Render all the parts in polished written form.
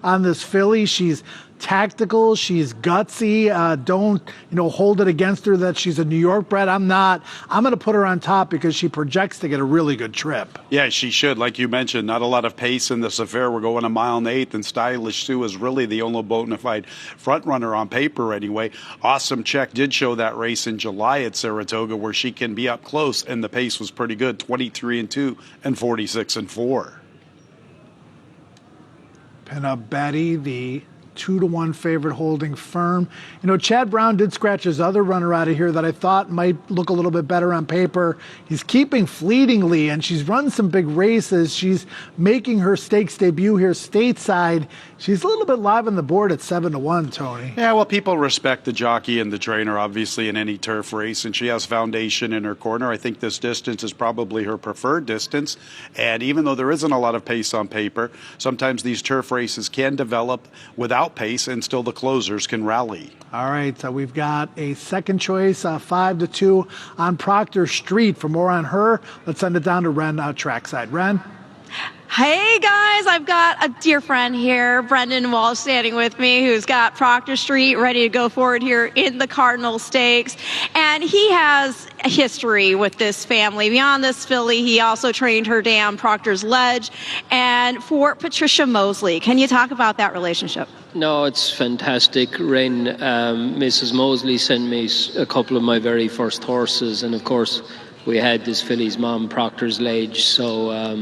on this filly. She's tactical, she's gutsy. Don't hold it against her that she's a New York bred. I'm not. I'm going to put her on top because she projects to get a really good trip. Yeah, she should. Like you mentioned, not a lot of pace in this affair. We're going 1 mile and 1/8, and Stylish Sue is really the only bona fide front runner on paper anyway. Awesome Check did show that race in July at Saratoga where she can be up close, and the pace was pretty good, 23-2 and 46-4. Pin up Betty, the 2-1 favorite holding firm. Chad Brown did scratch his other runner out of here that I thought might look a little bit better on paper. He's keeping Fleetingly, and she's run some big races. She's making her stakes debut here stateside. She's a little bit live on the board at 7-1, Tony. Yeah, well, people respect the jockey and the trainer, obviously, in any turf race, and she has foundation in her corner. I think this distance is probably her preferred distance, and even though there isn't a lot of pace on paper, sometimes these turf races can develop without pace, and still the closers can rally. All right, so we've got a second choice, 5-2 on Proctor Street. For more on her, let's send it down to Ren trackside. Ren? Hey guys, I've got a dear friend here, Brendan Walsh, standing with me, who's got Proctor Street ready to go forward here in the Cardinal Stakes. And he has a history with this family. Beyond this filly, he also trained her down Proctor's Ledge and for Patricia Mosley. Can you talk about that relationship? No, it's fantastic. Ren, Mrs. Mosley sent me a couple of my very first horses, and of course we had this filly's mom, Proctor's Ledge, so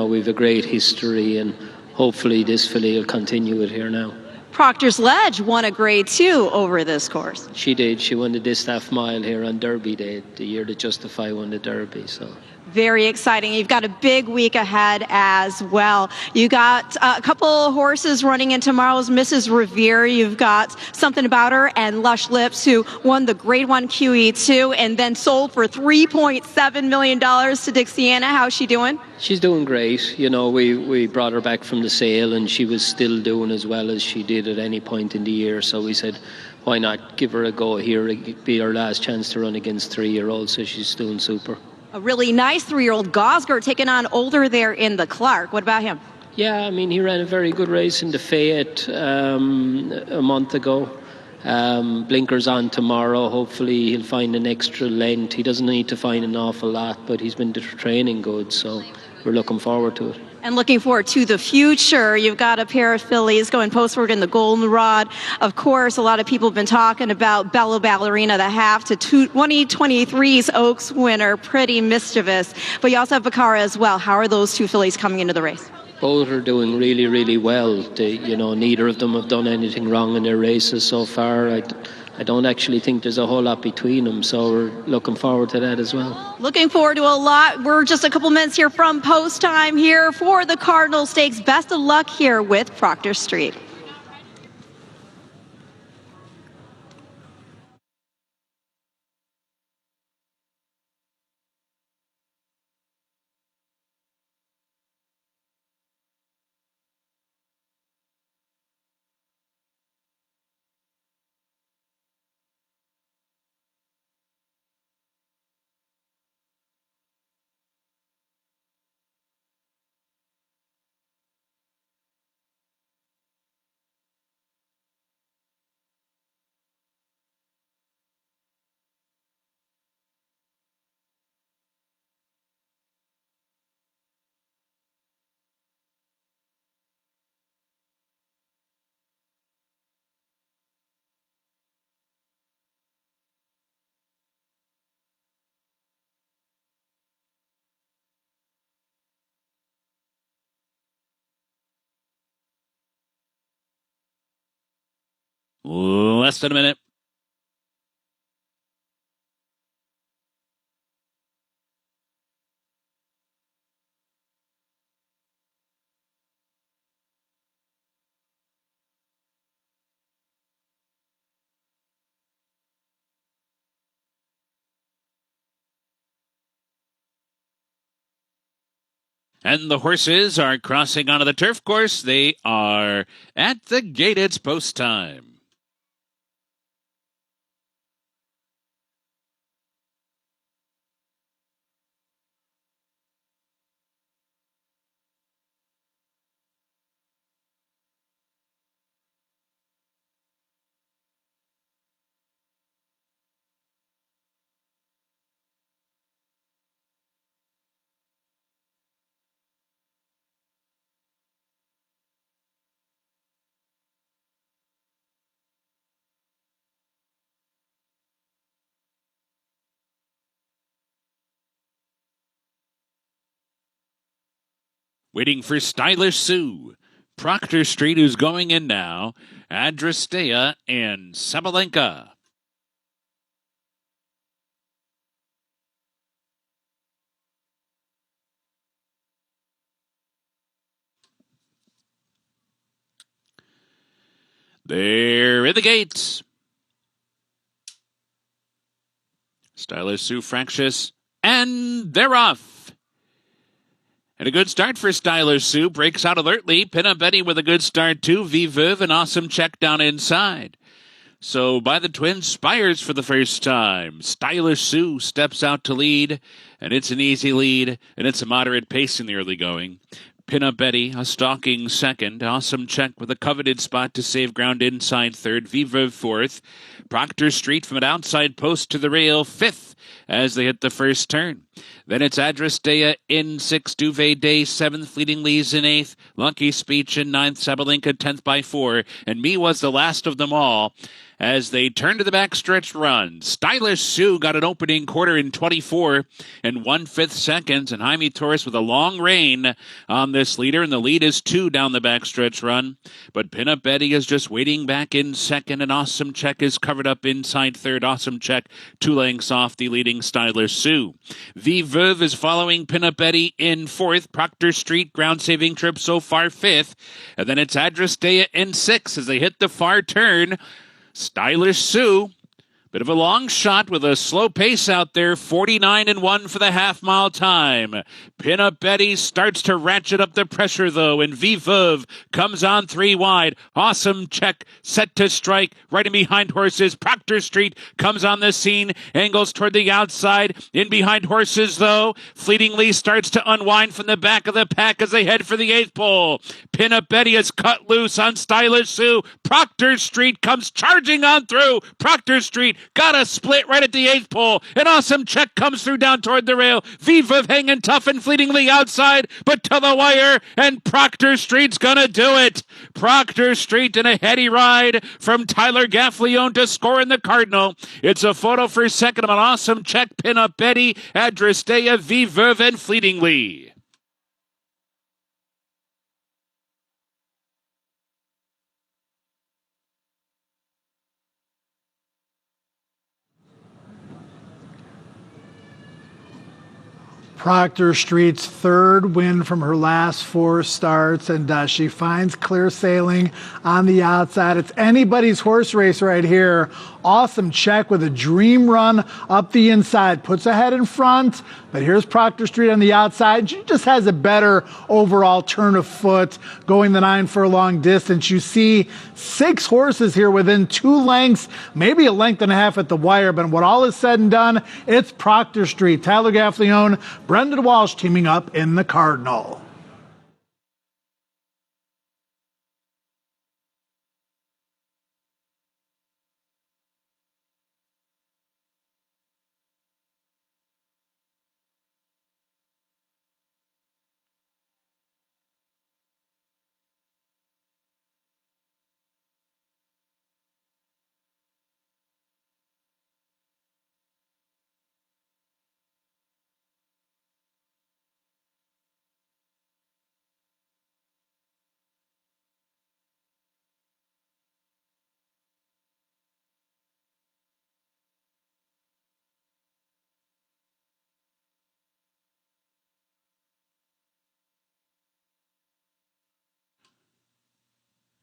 we've a great history, and hopefully this filly will continue it here now. Proctor's Ledge won a grade 2 over this course. She did. She won the Distaff Mile here on Derby Day, the year that Justify won the Derby. So very exciting. You've got a big week ahead as well. You got a couple horses running in tomorrow's Mrs. Revere. You've got Something About Her and Lush Lips, who won the Grade 1 QE2 and then sold for $3.7 million to Dixiana. How's she doing? She's doing great. We brought her back from the sale, and she was still doing as well as she did at any point in the year. So we said, why not give her a go here? It'd be her last chance to run against 3-year-olds, so she's doing super. A really nice 3-year-old Gosger taking on Older there in the Clark. What about him? Yeah, he ran a very good race in the Fayette a month ago. Blinkers on tomorrow. Hopefully he'll find an extra length. He doesn't need to find an awful lot, but he's been training good, so we're looking forward to it. And looking forward to the future. You've got a pair of fillies going postward in the Goldenrod. Of course, a lot of people have been talking about Bella Ballerina, the half to 2023's Oaks winner, Pretty Mischievous. But you also have Bacara as well. How are those two fillies coming into the race? Both are doing really, really well. Neither of them have done anything wrong in their races so far. I don't actually think there's a whole lot between them, so we're looking forward to that as well. Looking forward to a lot. We're just a couple minutes here from post time here for the Cardinal Stakes. Best of luck here with Proctor Street. Less than a minute. And the horses are crossing onto the turf course. They are at the gate. It's post time. Waiting for Stylish Sue. Proctor Street, who's going in now. Adrastea and Sabalenka. They're in the gates. Stylish Sue Fractious, and they're off. And a good start for Stylish Sue. Breaks out alertly. Pin-Up Betty with a good start too. Viv, an awesome check down inside. So by the twin Spires for the first time. Stylish Sue steps out to lead, and it's an easy lead, and it's a moderate pace in the early going. Pin-Up Betty, a stalking second. Awesome check with a coveted spot to save ground inside third. Viv fourth. Proctor Street from an outside post to the rail fifth as they hit the first turn. Then it's Adrastea in sixth. Duvet Day seventh. Fleeting Lee's in eighth. Lucky Speech in ninth. Sabalenka 10th by 4. And Me was the last of them all as they turn to the backstretch run. Stylish Sue got an opening quarter in 24 and 1/5 seconds, and Jaime Torres with a long rein on this leader, and the lead is 2 down the backstretch run. But Pin-Up Betty is just waiting back in second, and Awesome Check is covered up inside third. Awesome Check 2 lengths off the leading Stylish Sue. Viv is following Pin-Up Betty in fourth. Proctor Street ground saving trip so far fifth, and then it's Adrastea in sixth as they hit the far turn. Stylish Sue, bit of a long shot with a slow pace out there, 49 and 1 for the half-mile time. Pin-Up Betty starts to ratchet up the pressure, though, and Viv comes on 3 wide. Awesome Check set to strike right in behind horses. Proctor Street comes on the scene, angles toward the outside. In behind horses, though, Fleetingly starts to unwind from the back of the pack as they head for the 8th pole. Pin-Up Betty is cut loose on Stylish Sue. Proctor Street comes charging on through. Proctor Street got a split right at the 8th pole. An Awesome Check comes through down toward the rail. Viv hanging tough and Fleetingly outside, but to the wire, and Proctor Street's gonna do it. Proctor Street in a heady ride from Tyler Gaffleone to score in the Cardinal. It's a photo for second of an Awesome Check, Pin-Up Betty, Adrastea, Viv, and Fleetingly. Proctor Street's 3rd win from her last 4 starts, and she finds clear sailing on the outside. It's anybody's horse race right here. Awesome Check with a dream run up the inside. Puts ahead in front, but here's Proctor Street on the outside. She just has a better overall turn of foot going the 9 furlong distance. You see 6 horses here within 2 lengths, maybe a length and a half at the wire, but when all is said and done, it's Proctor Street. Tyler Gaffleone, Brendan Walsh teaming up in the Cardinal.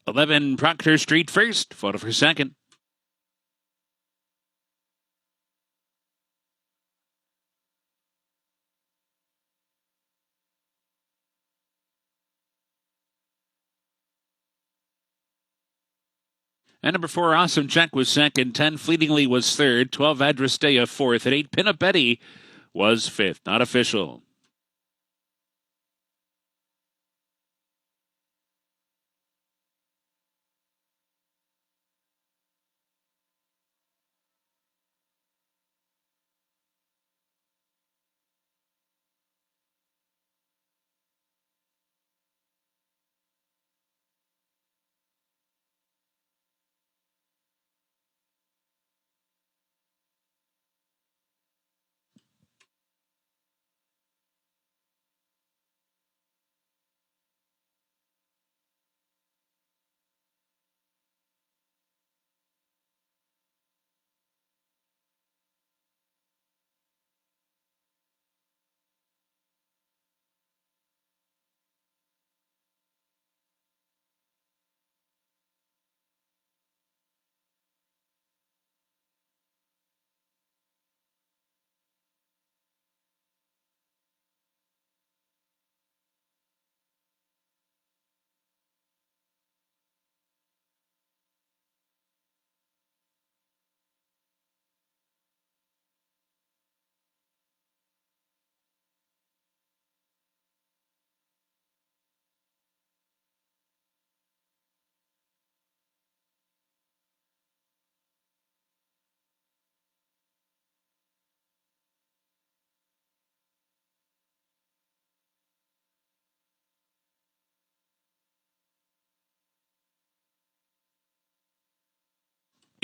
'11 Proctor Street first, photo for second. And number 4, Awesome Check was second. 10, Fleetingly was third. 12, Adrastea fourth. At 8, Pin-Up Betty was fifth. Not official.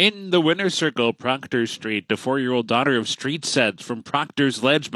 In the winner's circle, Proctor Street, the 4-year-old daughter of Street Sets from Proctor's Ledge.